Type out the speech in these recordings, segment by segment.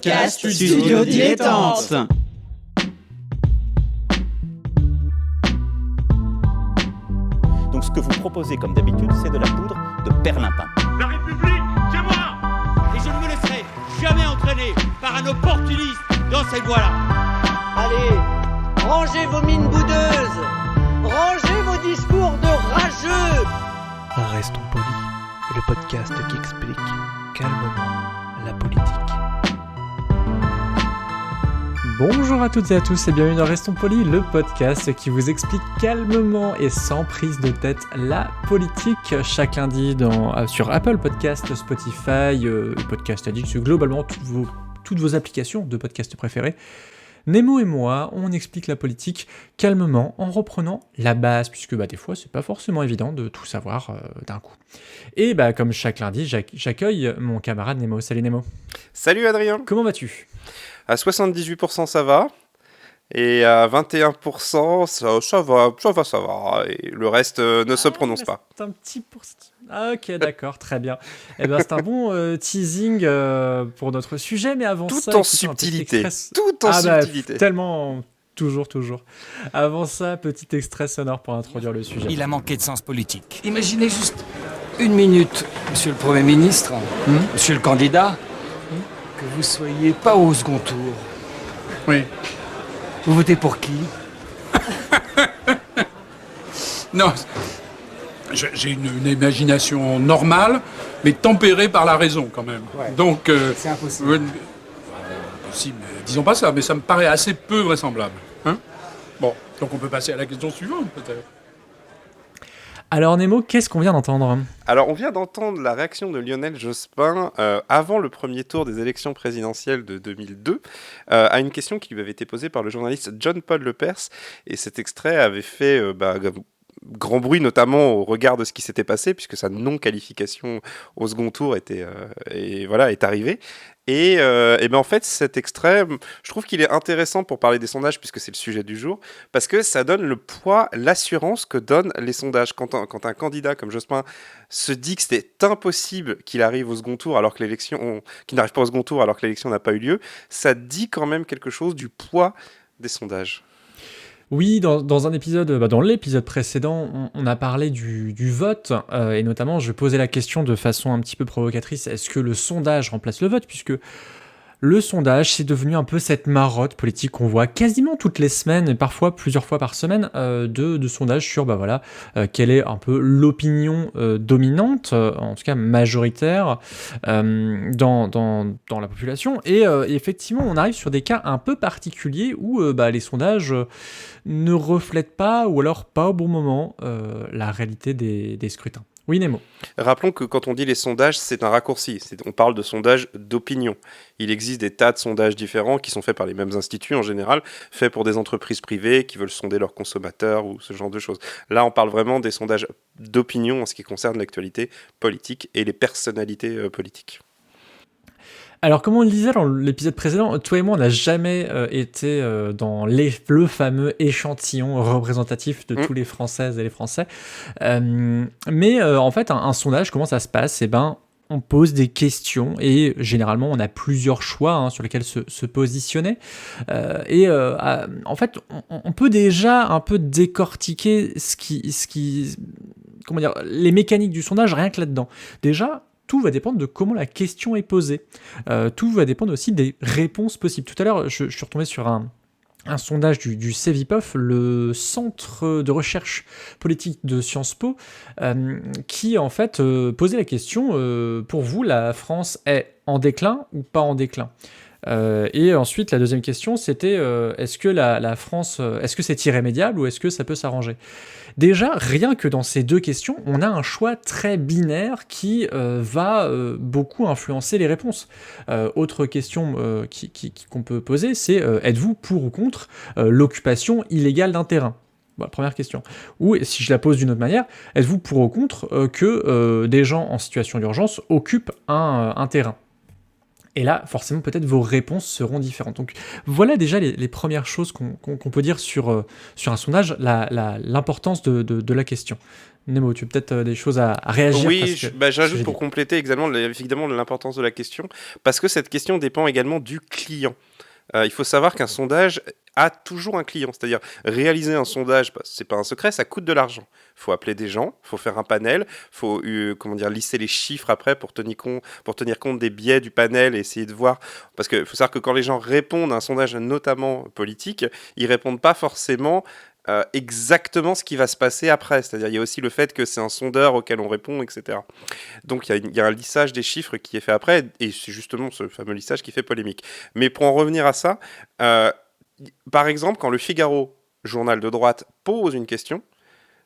podcast Studio Dilettante. Donc ce que vous proposez comme d'habitude, c'est de la poudre de perlimpin. La République, c'est moi. Et je ne me laisserai jamais entraîner par un opportuniste dans cette voie-là. Allez, rangez vos mines boudeuses, rangez vos discours de rageux. Restons polis, le podcast qui explique calmement la politique. Bonjour à toutes et à tous et bienvenue dans Restons Polis, le podcast qui vous explique calmement et sans prise de tête la politique. Chaque lundi sur Apple Podcast, Spotify, Podcast Addict, globalement toutes vos applications de podcast préférées. Nemo et moi, on explique la politique calmement en reprenant la base, puisque des fois c'est pas forcément évident de tout savoir d'un coup. Et comme chaque lundi, j'accueille mon camarade Nemo. Salut Nemo. Salut Adrien. Comment vas-tu ? À 78% ça va, et à 21% ça va, et le reste ne se prononce pas. C'est un petit pourcentage. Ah, ok, d'accord, très bien. C'est un bon teasing pour notre sujet, mais avant tout ça... En subtilité, tout en subtilité. Tellement... Toujours. Avant ça, petit extrait sonore pour introduire le sujet. Il a manqué de sens politique. Imaginez juste une minute, monsieur le Premier ministre, monsieur le candidat, que vous soyez pas au second tour. Oui. Vous votez pour qui ? Non, j'ai une imagination normale, mais tempérée par la raison quand même. Ouais. Donc, c'est impossible. Impossible, disons pas ça, mais ça me paraît assez peu vraisemblable. Bon, donc on peut passer à la question suivante peut-être. Alors Nemo, qu'est-ce qu'on vient d'entendre ? Alors on vient d'entendre la réaction de Lionel Jospin avant le premier tour des élections présidentielles de 2002 à une question qui lui avait été posée par le journaliste John-Paul Lepers, et cet extrait avait fait grand bruit, notamment au regard de ce qui s'était passé, puisque sa non-qualification au second tour est arrivée. Et en fait, cet extrait, je trouve qu'il est intéressant pour parler des sondages, puisque c'est le sujet du jour, parce que ça donne le poids, l'assurance que donnent les sondages. Quand un candidat comme Jospin se dit que c'est impossible qu'il arrive au second tour, qu'il n'arrive pas au second tour alors que l'élection n'a pas eu lieu, ça dit quand même quelque chose du poids des sondages. Oui, dans un épisode, dans l'épisode précédent, on a parlé du vote, et notamment je posais la question de façon un petit peu provocatrice, est-ce que le sondage remplace le vote ? Puisque le sondage, c'est devenu un peu cette marotte politique qu'on voit quasiment toutes les semaines, et parfois plusieurs fois par semaine, de sondages sur quelle est un peu l'opinion dominante, en tout cas majoritaire, dans la population. Et effectivement, on arrive sur des cas un peu particuliers où les sondages ne reflètent pas, ou alors pas au bon moment, la réalité des scrutins. Oui, Nemo. Rappelons que quand on dit les sondages, c'est un raccourci. On parle de sondages d'opinion. Il existe des tas de sondages différents qui sont faits par les mêmes instituts en général, faits pour des entreprises privées qui veulent sonder leurs consommateurs ou ce genre de choses. Là, on parle vraiment des sondages d'opinion en ce qui concerne l'actualité politique et les personnalités politiques. Alors, comme on le disait dans l'épisode précédent, toi et moi, on n'a jamais été dans le fameux échantillon représentatif de tous les Françaises et les Français. Mais en fait, un sondage, comment ça se passe ? On pose des questions et généralement, on a plusieurs choix sur lesquels se positionner. En fait, on peut déjà un peu décortiquer les mécaniques du sondage rien que là-dedans. Déjà, tout va dépendre de comment la question est posée. Tout va dépendre aussi des réponses possibles. Tout à l'heure, je suis retombé sur un sondage du CEVIPOF, le centre de recherche politique de Sciences Po, qui en fait posait la question, pour vous, la France est en déclin ou pas en déclin ? Et ensuite, la deuxième question, c'était est-ce que la France, est-ce que c'est irrémédiable ou est-ce que ça peut s'arranger ? Déjà, rien que dans ces deux questions, on a un choix très binaire qui va beaucoup influencer les réponses. Autre question qu'on peut poser, c'est êtes-vous pour ou contre l'occupation illégale d'un terrain ? Première question. Ou, si je la pose d'une autre manière, êtes-vous pour ou contre que des gens en situation d'urgence occupent un terrain ? Et là, forcément, peut-être vos réponses seront différentes. Donc voilà déjà les premières choses qu'on peut dire sur un sondage, l'importance de la question. Nemo, tu as peut-être des choses à réagir. Oui, j'ajoute pour compléter évidemment l'importance de la question, parce que cette question dépend également du client. Il faut savoir qu'un sondage a toujours un client, c'est-à-dire réaliser un sondage, c'est pas un secret, ça coûte de l'argent. Il faut appeler des gens, il faut faire un panel, il faut lisser les chiffres après pour tenir compte des biais du panel et essayer de voir, parce qu'il faut savoir que quand les gens répondent à un sondage notamment politique, ils répondent pas forcément exactement ce qui va se passer après, c'est-à-dire il y a aussi le fait que c'est un sondeur auquel on répond, etc. Donc il y a un lissage des chiffres qui est fait après, et c'est justement ce fameux lissage qui fait polémique. Mais pour en revenir à ça, par exemple, quand le Figaro, journal de droite, pose une question,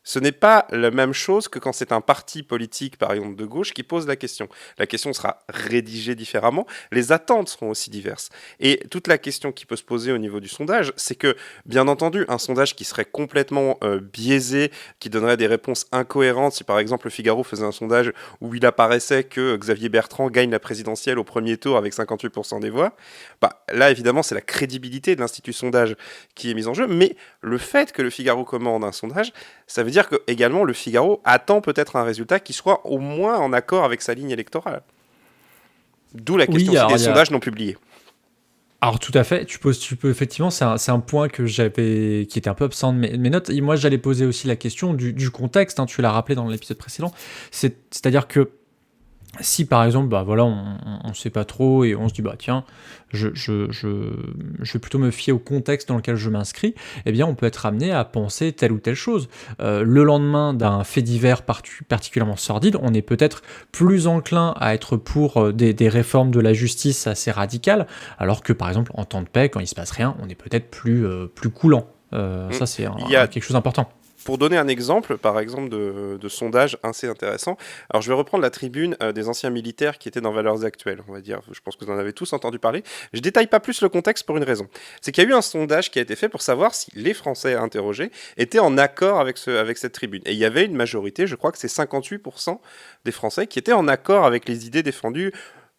ce n'est pas la même chose que quand c'est un parti politique, par exemple de gauche, qui pose la question. La question sera rédigée différemment, les attentes seront aussi diverses. Et toute la question qui peut se poser au niveau du sondage, c'est que, bien entendu, un sondage qui serait complètement biaisé, qui donnerait des réponses incohérentes, si par exemple le Figaro faisait un sondage où il apparaissait que Xavier Bertrand gagne la présidentielle au premier tour avec 58% des voix, là évidemment c'est la crédibilité de l'Institut Sondage qui est mise en jeu, mais le fait que le Figaro commande un sondage, ça veut dire que également le Figaro attend peut-être un résultat qui soit au moins en accord avec sa ligne électorale. D'où la question si des sondages non publiés. Alors tout à fait, tu peux effectivement, c'est un point qui était un peu absent de mes notes. Et moi j'allais poser aussi la question du contexte, hein, tu l'as rappelé dans l'épisode précédent. C'est-à-dire que si par exemple, on sait pas trop et on se dit tiens, je vais plutôt me fier au contexte dans lequel je m'inscris, eh bien on peut être amené à penser telle ou telle chose. Le lendemain d'un fait divers particulièrement sordide, on est peut-être plus enclin à être pour des réformes de la justice assez radicales, alors que par exemple en temps de paix, quand il se passe rien, on est peut-être plus coulant. Ça c'est quelque chose d'important. Pour donner un exemple, par exemple, de sondage assez intéressant, alors je vais reprendre la tribune des anciens militaires qui étaient dans Valeurs Actuelles, on va dire. Je pense que vous en avez tous entendu parler. Je détaille pas plus le contexte pour une raison. C'est qu'il y a eu un sondage qui a été fait pour savoir si les Français interrogés étaient en accord avec cette tribune. Et il y avait une majorité, je crois que c'est 58% des Français qui étaient en accord avec les idées défendues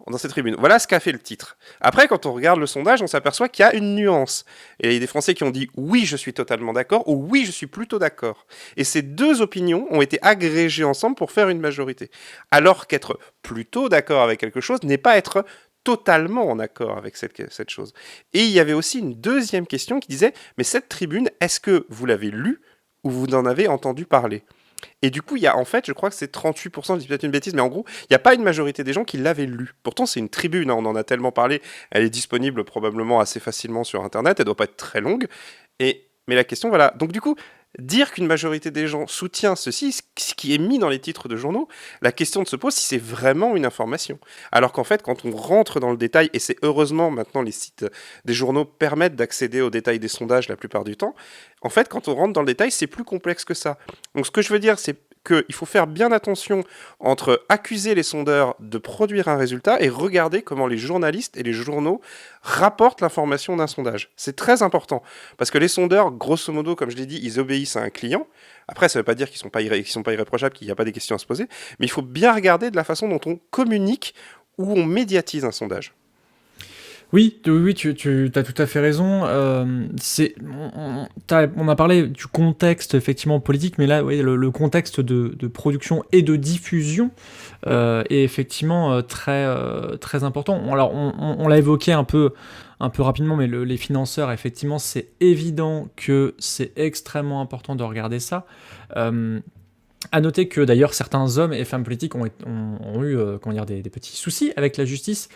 dans cette tribune. Voilà ce qu'a fait le titre. Après, quand on regarde le sondage, on s'aperçoit qu'il y a une nuance. Et il y a des Français qui ont dit « oui, je suis totalement d'accord » ou « oui, je suis plutôt d'accord ». Et ces deux opinions ont été agrégées ensemble pour faire une majorité. Alors qu'être plutôt d'accord avec quelque chose n'est pas être totalement en accord avec cette chose. Et il y avait aussi une deuxième question qui disait « mais cette tribune, est-ce que vous l'avez lue ou vous en avez entendu parler ?» Et du coup, il y a en fait, je crois que c'est 38%, je dis peut-être une bêtise, mais en gros, il n'y a pas une majorité des gens qui l'avaient lu. Pourtant, c'est une tribune, hein, on en a tellement parlé, elle est disponible probablement assez facilement sur Internet, elle ne doit pas être très longue. Mais la question, voilà. Donc du coup, dire qu'une majorité des gens soutient ceci, ce qui est mis dans les titres de journaux, la question se pose si c'est vraiment une information. Alors qu'en fait, quand on rentre dans le détail, et c'est heureusement maintenant les sites des journaux permettent d'accéder aux détails des sondages la plupart du temps, en fait, quand on rentre dans le détail, c'est plus complexe que ça. Donc ce que je veux dire, c'est qu'il faut faire bien attention entre accuser les sondeurs de produire un résultat et regarder comment les journalistes et les journaux rapportent l'information d'un sondage. C'est très important, parce que les sondeurs, grosso modo, comme je l'ai dit, ils obéissent à un client. Après, ça ne veut pas dire qu'ils ne sont pas irréprochables, qu'il n'y a pas des questions à se poser, mais il faut bien regarder de la façon dont on communique ou on médiatise un sondage. Oui, tu as tout à fait raison. On a parlé du contexte effectivement politique, mais là, oui, le contexte de production et de diffusion est effectivement très important. Alors, on l'a évoqué un peu rapidement, mais les financeurs, effectivement, c'est évident que c'est extrêmement important de regarder ça. À noter que d'ailleurs certains hommes et femmes politiques ont eu des petits soucis avec la justice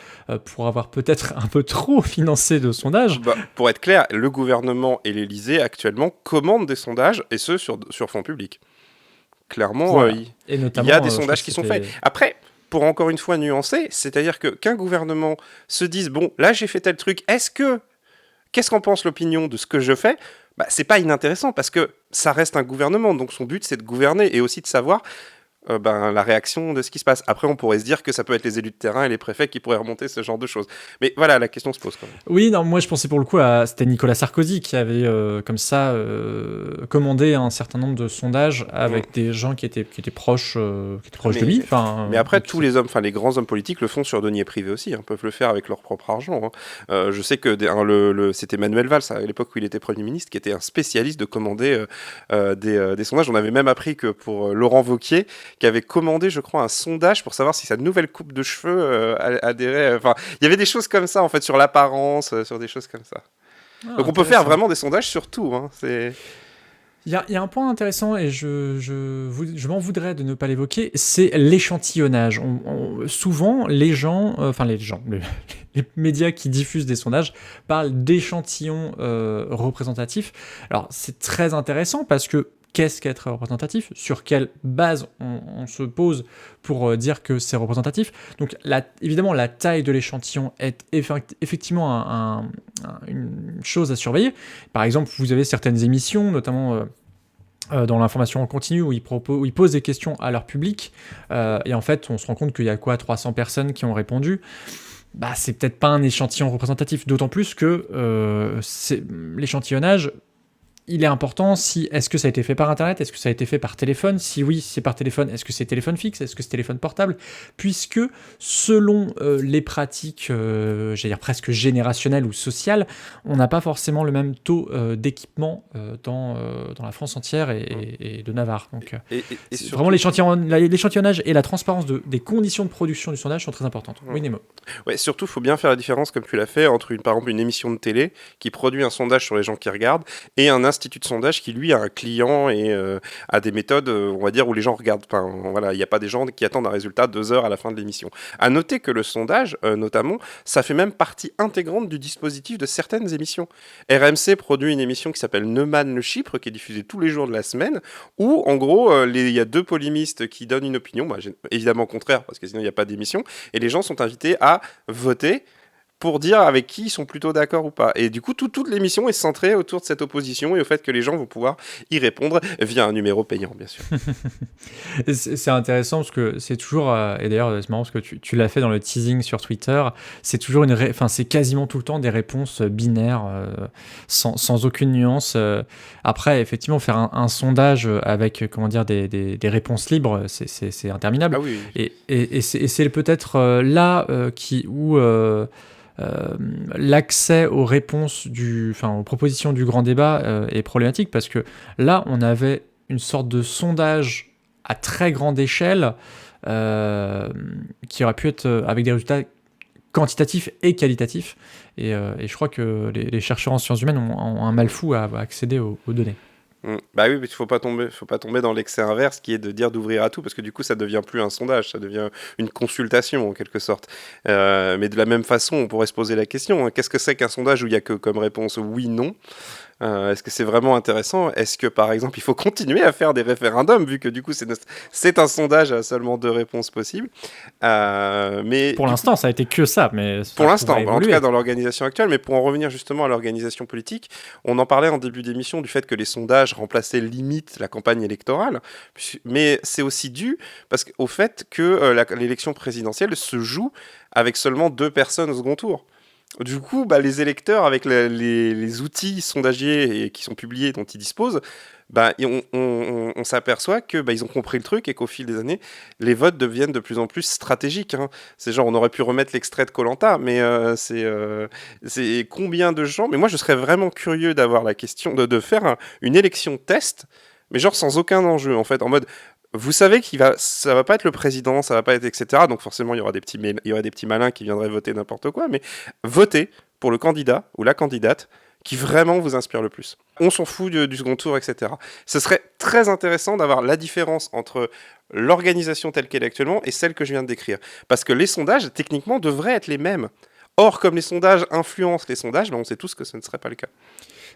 pour avoir peut-être un peu trop financé de sondages. Pour être clair, le gouvernement et l'Élysée actuellement commandent des sondages, et ce sur fonds publics. Clairement, voilà. Il y a des sondages qui sont faits. Après, pour encore une fois nuancer, c'est-à-dire qu'un gouvernement se dise « bon, là j'ai fait tel truc, qu'est-ce qu'en pense l'opinion de ce que je fais ?» C'est pas inintéressant, parce que ça reste un gouvernement, donc son but c'est de gouverner et aussi de savoir la réaction de ce qui se passe. Après, on pourrait se dire que ça peut être les élus de terrain et les préfets qui pourraient remonter ce genre de choses. Mais voilà, la question se pose quand même. Oui, non, moi je pensais pour le coup c'était Nicolas Sarkozy qui avait comme ça commandé un certain nombre de sondages avec des gens qui étaient proches de lui. Mais après, tous les hommes, les grands hommes politiques le font sur deniers privés aussi, peuvent le faire avec leur propre argent. Je sais que c'était Manuel Valls, à l'époque où il était Premier ministre, qui était un spécialiste de commander des sondages. On avait même appris que pour Laurent Wauquiez, qui avait commandé, je crois, un sondage pour savoir si sa nouvelle coupe de cheveux adhérait. Enfin, il y avait des choses comme ça, en fait, sur l'apparence, sur des choses comme ça. Donc on peut faire vraiment des sondages sur tout. Il y a un point intéressant, et je m'en voudrais de ne pas l'évoquer, c'est l'échantillonnage. Souvent, les médias qui diffusent des sondages parlent d'échantillons représentatifs. Alors, c'est très intéressant parce que qu'est-ce qu'être représentatif ? Sur quelle base on se pose pour dire que c'est représentatif ? Donc, évidemment, la taille de l'échantillon est effectivement une chose à surveiller. Par exemple, vous avez certaines émissions, notamment dans l'information en continu, où ils posent des questions à leur public, et en fait, on se rend compte qu'il y a 300 personnes qui ont répondu. C'est peut-être pas un échantillon représentatif, d'autant plus que l'échantillonnage, il est important. Est-ce que ça a été fait par Internet ? Est-ce que ça a été fait par téléphone ? Si oui, c'est par téléphone, est-ce que c'est téléphone fixe ? Est-ce que c'est téléphone portable ? Puisque selon les pratiques, j'allais dire presque générationnelles ou sociales, on n'a pas forcément le même taux d'équipement dans la France entière et de Navarre. Donc, surtout, vraiment l'échantillonnage et la transparence des conditions de production du sondage sont très importantes. Oui, Nemo. Ouais, surtout, il faut bien faire la différence, comme tu l'as fait, entre par exemple une émission de télé qui produit un sondage sur les gens qui regardent et un institut de sondage qui, lui, a un client et a des méthodes, on va dire, où les gens regardent. Il n'y a pas des gens qui attendent un résultat 2 heures à la fin de l'émission. À noter que le sondage, notamment, ça fait même partie intégrante du dispositif de certaines émissions. RMC produit une émission qui s'appelle Neumann le Chypre, qui est diffusée tous les jours de la semaine, où, en gros, il y a 2 polémistes qui donnent une opinion, évidemment contraire, parce que sinon il n'y a pas d'émission, et les gens sont invités à voter pour dire avec qui ils sont plutôt d'accord ou pas. Et du coup, toute l'émission est centrée autour de cette opposition et au fait que les gens vont pouvoir y répondre via un numéro payant, bien sûr. C'est intéressant parce que c'est toujours, et d'ailleurs c'est marrant parce que tu l'as fait dans le teasing sur Twitter, c'est toujours c'est quasiment tout le temps des réponses binaires, sans aucune nuance. Après, effectivement, faire un sondage avec des réponses libres, c'est interminable. Ah oui. Et c'est peut-être là où l'accès aux réponses aux propositions du grand débat est problématique, parce que là on avait une sorte de sondage à très grande échelle qui aurait pu être avec des résultats quantitatifs et qualitatifs, et je crois que les chercheurs en sciences humaines ont un mal fou à accéder aux données. Bah oui, mais il faut pas tomber dans l'excès inverse qui est de dire d'ouvrir à tout, parce que du coup ça devient plus un sondage, ça devient une consultation en quelque sorte. Mais de la même façon, on pourrait se poser la question, qu'est-ce que c'est qu'un sondage où il y a que comme réponse oui, non ? Est-ce que c'est vraiment intéressant ? Est-ce que, par exemple, il faut continuer à faire des référendums, vu que du coup, c'est un sondage à seulement 2 réponses possibles mais pour l'instant, ça a été que ça. Mais pour l'instant, en tout cas dans l'organisation actuelle. Mais pour en revenir justement à l'organisation politique, on en parlait en début d'émission du fait que les sondages remplaçaient limite la campagne électorale. Mais c'est aussi dû au fait que l'élection présidentielle se joue avec seulement 2 personnes au second tour. Du coup, les électeurs, avec les outils sondagiers et qui sont publiés, dont ils disposent, on s'aperçoit que ils ont compris le truc et qu'au fil des années, les votes deviennent de plus en plus stratégiques. C'est genre, on aurait pu remettre l'extrait de Koh-Lanta, mais c'est combien de gens... Mais moi, je serais vraiment curieux d'avoir la question de faire une élection test, mais genre sans aucun enjeu, en fait, en mode... Vous savez ça va pas être le président, ça va pas être etc. Donc forcément, il y aura des petits malins qui viendraient voter n'importe quoi, mais votez pour le candidat ou la candidate qui vraiment vous inspire le plus. On s'en fout du second tour, etc. Ce serait très intéressant d'avoir la différence entre l'organisation telle qu'elle est actuellement et celle que je viens de décrire. Parce que les sondages, techniquement, devraient être les mêmes. Or, comme les sondages influencent les sondages, on sait tous que ce ne serait pas le cas.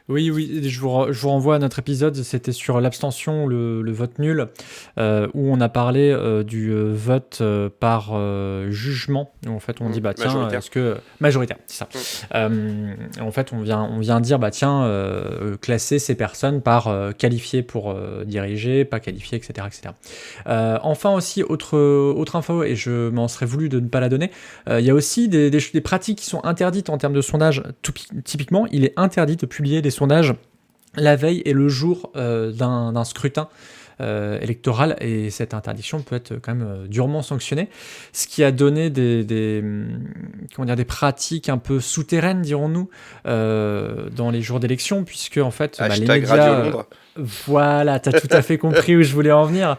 Oui, je vous renvoie à notre épisode, c'était sur l'abstention, le vote nul, où on a parlé du vote par jugement, où en fait on dit bah tiens, majoritaire. est-ce que majoritaire, c'est ça. En fait on vient dire bah tiens, classer ces personnes par qualifiées pour diriger, pas qualifiées, etc. Enfin aussi autre info, et je m'en serais voulu de ne pas la donner, il y a aussi des pratiques qui sont interdites en termes de sondage. Typiquement, il est interdit de publier des sondages la veille et le jour d'un scrutin électoral, et cette interdiction peut être quand même durement sanctionnée, ce qui a donné des pratiques un peu souterraines, dirons-nous, dans les jours d'élection, puisque en fait les Hashtag médias... Radio Londres. Voilà, t'as tout à fait compris où je voulais en venir.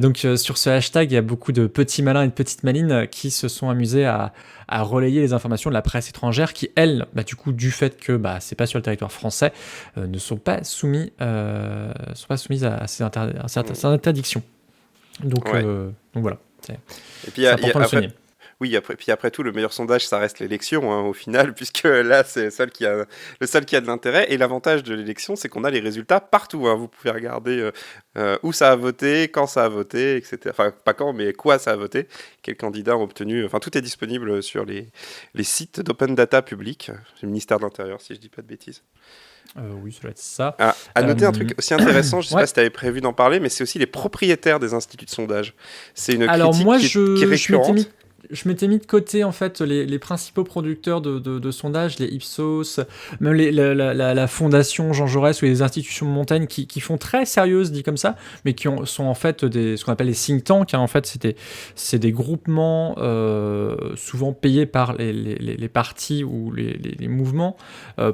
Donc sur ce hashtag, il y a beaucoup de petits malins et de petites malines qui se sont amusés à relayer les informations de la presse étrangère qui, elles, du coup, du fait que c'est pas sur le territoire français, ne sont pas soumises à ces interdictions. Donc voilà, c'est important de le souligner. Oui, après tout, le meilleur sondage, ça reste l'élection, au final, puisque là, c'est le seul qui a de l'intérêt. Et l'avantage de l'élection, c'est qu'on a les résultats partout. Vous pouvez regarder où ça a voté, quand ça a voté, etc. Enfin, pas quand, mais quoi ça a voté, quels candidats ont obtenu. Enfin, tout est disponible sur les sites d'open data public, le ministère de l'Intérieur, si je dis pas de bêtises. Oui, ça doit être ça. À noter un truc aussi intéressant, je ne sais pas si tu avais prévu d'en parler, mais c'est aussi les propriétaires des instituts de sondage. C'est une critique qui est récurrente. Je m'étais mis de côté en fait les principaux producteurs de sondages, les Ipsos, même la fondation Jean Jaurès ou les institutions de Montaigne qui font très sérieuses, dit comme ça, mais qui sont en fait ce qu'on appelle les think tanks. En fait, c'est des groupements souvent payés par les partis ou les mouvements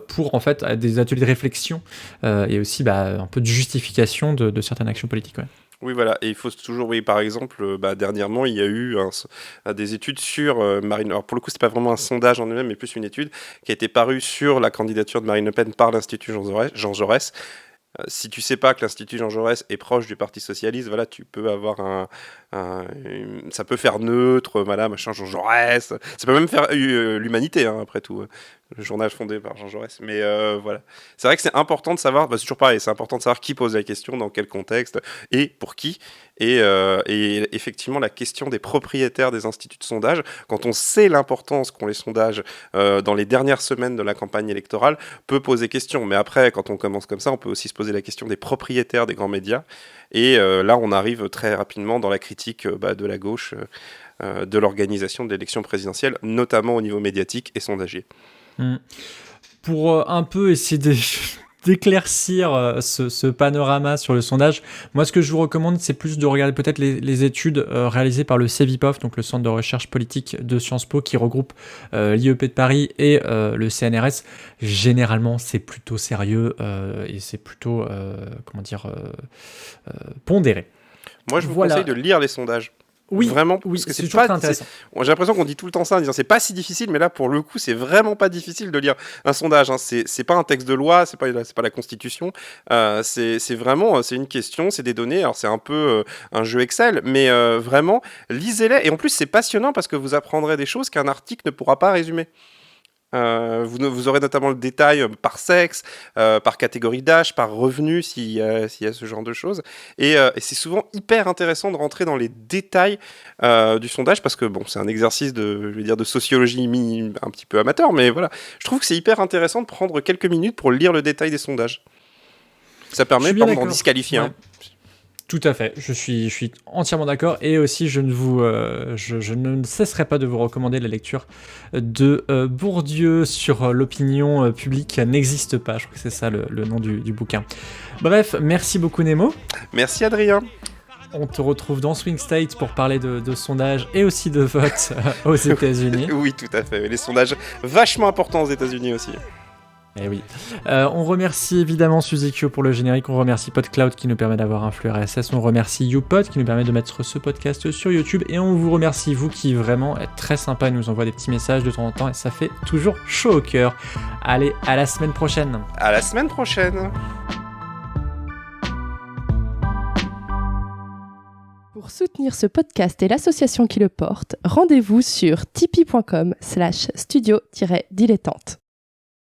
pour en fait des ateliers de réflexion et aussi un peu de justification de certaines actions politiques. Ouais. Oui, voilà, et il faut toujours, par exemple, dernièrement, il y a eu des études sur Marine. Alors, pour le coup, c'est pas vraiment un sondage en lui-même, mais plus une étude qui a été parue sur la candidature de Marine Le Pen par l'Institut Jean Jaurès. Si tu sais pas que l'Institut Jean Jaurès est proche du Parti Socialiste, voilà, tu peux avoir ça peut faire neutre, machin, Jean Jaurès. Ça peut même faire l'Humanité, après tout. Le journal fondé par Jean Jaurès. Mais voilà. C'est vrai que c'est important de savoir, c'est toujours pareil, c'est important de savoir qui pose la question, dans quel contexte, et pour qui. Et effectivement, la question des propriétaires des instituts de sondage, quand on sait l'importance qu'ont les sondages dans les dernières semaines de la campagne électorale, peut poser question. Mais après, quand on commence comme ça, on peut aussi se poser la question des propriétaires des grands médias. Et là, on arrive très rapidement dans la critique de la gauche de l'organisation de l'élection présidentielle, notamment au niveau médiatique et sondagier. Pour un peu essayer d'éclaircir ce panorama sur le sondage, moi ce que je vous recommande, c'est plus de regarder peut-être les études réalisées par le CEVIPOF, donc le Centre de recherche politique de Sciences Po, qui regroupe l'IEP de Paris et le CNRS. Généralement, c'est plutôt sérieux et c'est plutôt pondéré. Moi, je vous conseille de lire les sondages. Oui, vraiment, parce que c'est toujours très intéressant. J'ai l'impression qu'on dit tout le temps ça en disant c'est pas si difficile, mais là pour le coup c'est vraiment pas difficile de lire un sondage. C'est pas un texte de loi, c'est pas la Constitution. C'est vraiment une question, c'est des données. Alors c'est un peu un jeu Excel, mais vraiment lisez-les. Et en plus c'est passionnant parce que vous apprendrez des choses qu'un article ne pourra pas résumer. Vous aurez notamment le détail par sexe, par catégorie d'âge, par revenu, s'il y a ce genre de choses. Et c'est souvent hyper intéressant de rentrer dans les détails du sondage, parce que c'est un exercice de sociologie un petit peu amateur, mais voilà. Je trouve que c'est hyper intéressant de prendre quelques minutes pour lire le détail des sondages. Ça permet d'en disqualifier. Ouais. Tout à fait, je suis entièrement d'accord, et aussi je ne cesserai pas de vous recommander la lecture de Bourdieu sur l'opinion publique n'existe pas, je crois que c'est ça le nom du bouquin. Bref, merci beaucoup Nemo. Merci Adrien. On te retrouve dans Swing State pour parler de sondages et aussi de vote aux États-Unis. Oui, tout à fait, les sondages vachement importants aux États-Unis aussi. Eh oui. On remercie évidemment Suzekyo pour le générique, on remercie PodCloud qui nous permet d'avoir un flux RSS, on remercie YouPod qui nous permet de mettre ce podcast sur YouTube, et on vous remercie vous qui vraiment êtes très sympa et nous envoie des petits messages de temps en temps, et ça fait toujours chaud au cœur. Allez, à la semaine prochaine. À la semaine prochaine. Pour soutenir ce podcast et l'association qui le porte, rendez-vous sur tipeee.com/studio-dilettante.